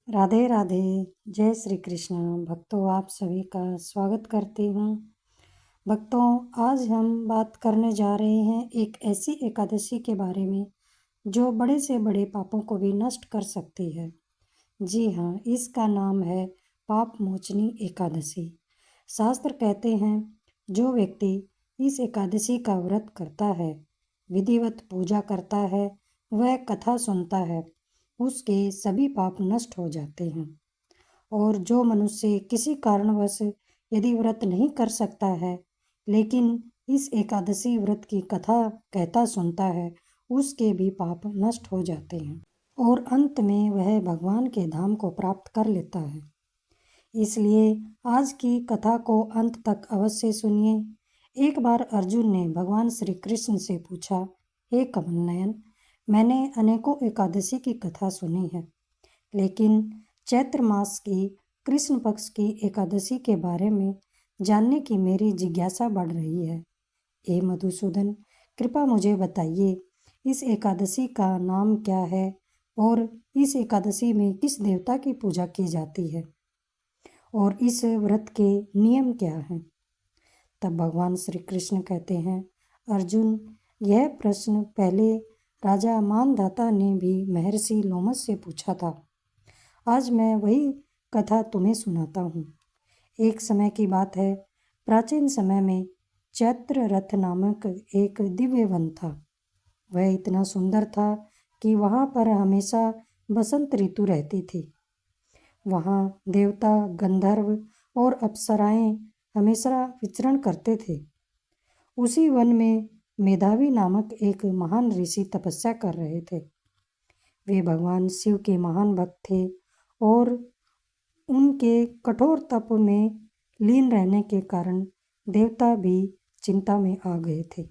राधे राधे। जय श्री कृष्ण। भक्तों, आप सभी का स्वागत करती हूँ। भक्तों, आज हम बात करने जा रहे हैं एक ऐसी एकादशी के बारे में जो बड़े से बड़े पापों को भी नष्ट कर सकती है। जी हाँ, इसका नाम है पाप मोचनी एकादशी। शास्त्र कहते हैं, जो व्यक्ति इस एकादशी का व्रत करता है, विधिवत पूजा करता है, वह कथा सुनता है, उसके सभी पाप नष्ट हो जाते हैं। और जो मनुष्य किसी कारणवश यदि व्रत नहीं कर सकता है, लेकिन इस एकादशी व्रत की कथा कहता सुनता है, उसके भी पाप नष्ट हो जाते हैं और अंत में वह भगवान के धाम को प्राप्त कर लेता है। इसलिए आज की कथा को अंत तक अवश्य सुनिए। एक बार अर्जुन ने भगवान श्री कृष्ण से पूछा, हे कमल नयन, मैंने अनेकों एकादशी की कथा सुनी है, लेकिन चैत्र मास की कृष्ण पक्ष की एकादशी के बारे में जानने की मेरी जिज्ञासा बढ़ रही है। हे मधुसूदन, कृपा मुझे बताइए, इस एकादशी का नाम क्या है और इस एकादशी में किस देवता की पूजा की जाती है और इस व्रत के नियम क्या हैं? तब भगवान श्री कृष्ण कहते हैं, अर्जुन, यह प्रश्न पहले राजा मानधाता ने भी महर्षि लोमस से पूछा था। आज मैं वही कथा तुम्हें सुनाता हूँ। एक समय की बात है, प्राचीन समय में चैत्र रथ नामक एक दिव्य वन था। वह इतना सुंदर था कि वहाँ पर हमेशा बसंत ऋतु रहती थी। वहाँ देवता, गंधर्व और अप्सराएं हमेशा विचरण करते थे। उसी वन में मेधावी नामक एक महान ऋषि तपस्या कर रहे थे। वे भगवान शिव के महान भक्त थे और उनके कठोर तप में लीन रहने के कारण देवता भी चिंता में आ गए थे।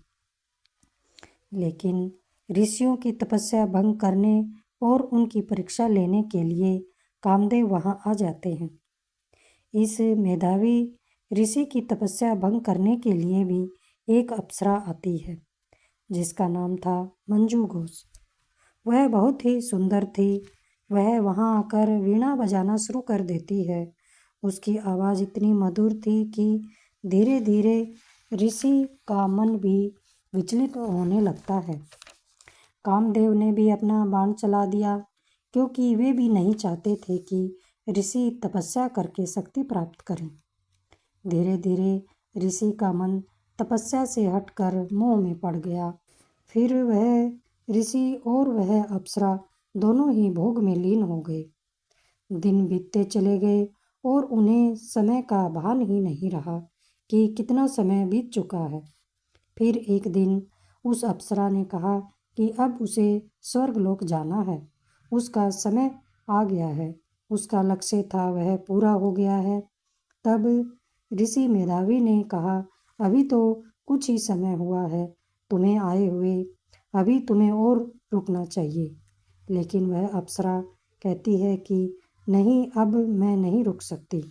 लेकिन ऋषियों की तपस्या भंग करने और उनकी परीक्षा लेने के लिए कामदेव वहां आ जाते हैं। इस मेधावी ऋषि की तपस्या भंग करने के लिए भी एक अप्सरा आती है, जिसका नाम था मंजू घोष। वह बहुत ही सुंदर थी। वह वहां आकर वीणा बजाना शुरू कर देती है। उसकी आवाज़ इतनी मधुर थी कि धीरे धीरे ऋषि का मन भी विचलित होने लगता है। कामदेव ने भी अपना बाण चला दिया, क्योंकि वे भी नहीं चाहते थे कि ऋषि तपस्या करके शक्ति प्राप्त करें। धीरे धीरे ऋषि का मन तपस्या से हटकर मोह में पड़ गया। फिर वह ऋषि और वह अप्सरा दोनों ही भोग में लीन हो गए। दिन बीतते चले गए और उन्हें समय का भान ही नहीं रहा कि कितना समय बीत चुका है। फिर एक दिन उस अप्सरा ने कहा कि अब उसे स्वर्गलोक जाना है। उसका समय आ गया है, उसका लक्ष्य था वह पूरा हो गया है। तब ऋषि मेधावी ने कहा, अभी तो कुछ ही समय हुआ है तुम्हें आए हुए, अभी तुम्हें और रुकना चाहिए। लेकिन वह अप्सरा कहती है कि नहीं, अब मैं नहीं रुक सकती।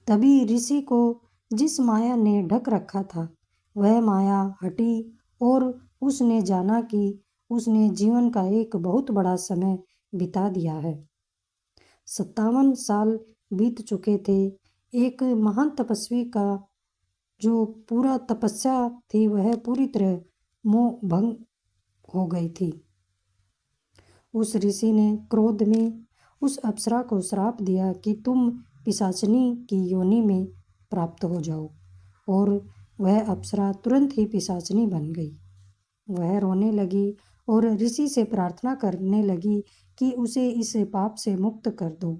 तभी ऋषि को जिस माया ने ढक रखा था, वह माया हटी और उसने जाना कि उसने जीवन का एक बहुत बड़ा समय बिता दिया है। 57 साल बीत चुके थे। एक महान तपस्वी का जो पूरा तपस्या थी वह पूरी तरह मोह भंग हो गई थी। उस ऋषि ने क्रोध में उस अप्सरा को श्राप दिया कि तुम पिशाचिनी की योनि में प्राप्त हो जाओ, और वह अप्सरा तुरंत ही पिशाचिनी बन गई। वह रोने लगी और ऋषि से प्रार्थना करने लगी कि उसे इस पाप से मुक्त कर दो।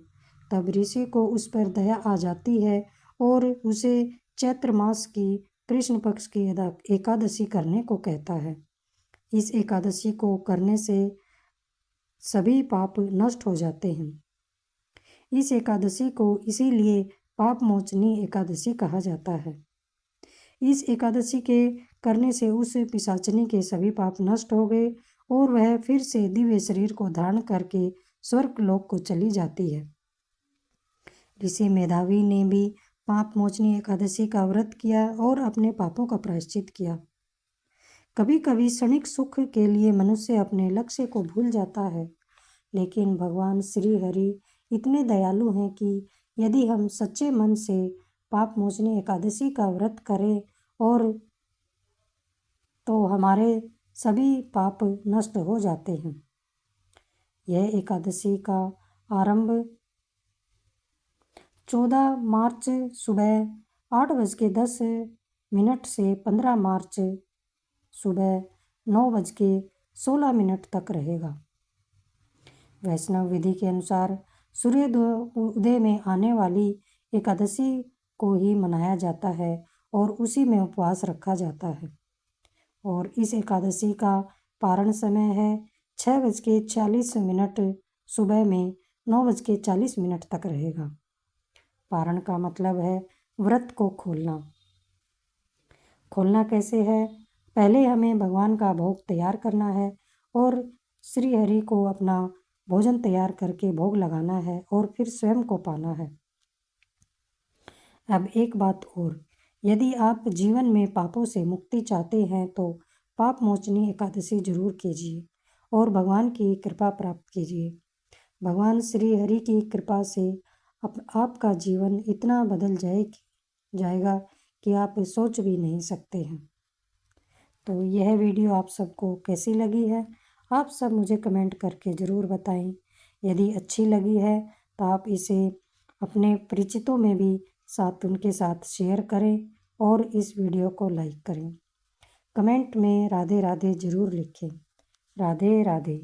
तब ऋषि को उस पर दया आ जाती है और उसे चैत्र मास की कृष्ण पक्ष की एकादशी करने को कहता है। इस एकादशी को करने से सभी पाप नष्ट हो जाते हैं। इस एकादशी को इसीलिए पाप मोचनी एकादशी कहा जाता है। इस एकादशी के करने से उस पिशाचिनी के सभी पाप नष्ट हो गए और वह फिर से दिव्य शरीर को धारण करके स्वर्ग लोक को चली जाती है। ऋषि मेधावी ने भी पाप मोचनी एकादशी का व्रत किया और अपने पापों का प्रायश्चित किया। कभी कभी क्षणिक सुख के लिए मनुष्य अपने लक्ष्य को भूल जाता है, लेकिन भगवान श्री हरि इतने दयालु हैं कि यदि हम सच्चे मन से पाप मोचनी एकादशी का व्रत करें और तो हमारे सभी पाप नष्ट हो जाते हैं। यह एकादशी का आरंभ 14 मार्च सुबह 8:10 से 15 मार्च सुबह 9:16 तक रहेगा। वैष्णव विधि के अनुसार सूर्योदय में आने वाली एकादशी को ही मनाया जाता है और उसी में उपवास रखा जाता है। और इस एकादशी का पारण समय है 6:40 सुबह में 9:40 तक रहेगा। पारण का मतलब है व्रत को खोलना। खोलना कैसे है? पहले हमें भगवान का भोग तैयार करना है और श्री हरि को अपना भोजन तैयार करके भोग लगाना है और फिर स्वयं को पाना है। अब एक बात और, यदि आप जीवन में पापों से मुक्ति चाहते हैं तो पाप मोचनी एकादशी जरूर कीजिए और भगवान की कृपा प्राप्त कीजिए। भगवान श्री हरि की कृपा से आपका जीवन इतना बदल जाएगा कि आप सोच भी नहीं सकते हैं। तो यह वीडियो आप सबको कैसी लगी है, आप सब मुझे कमेंट करके ज़रूर बताएं। यदि अच्छी लगी है तो आप इसे अपने परिचितों में भी उनके साथ शेयर करें और इस वीडियो को लाइक करें। कमेंट में राधे राधे ज़रूर लिखें। राधे राधे।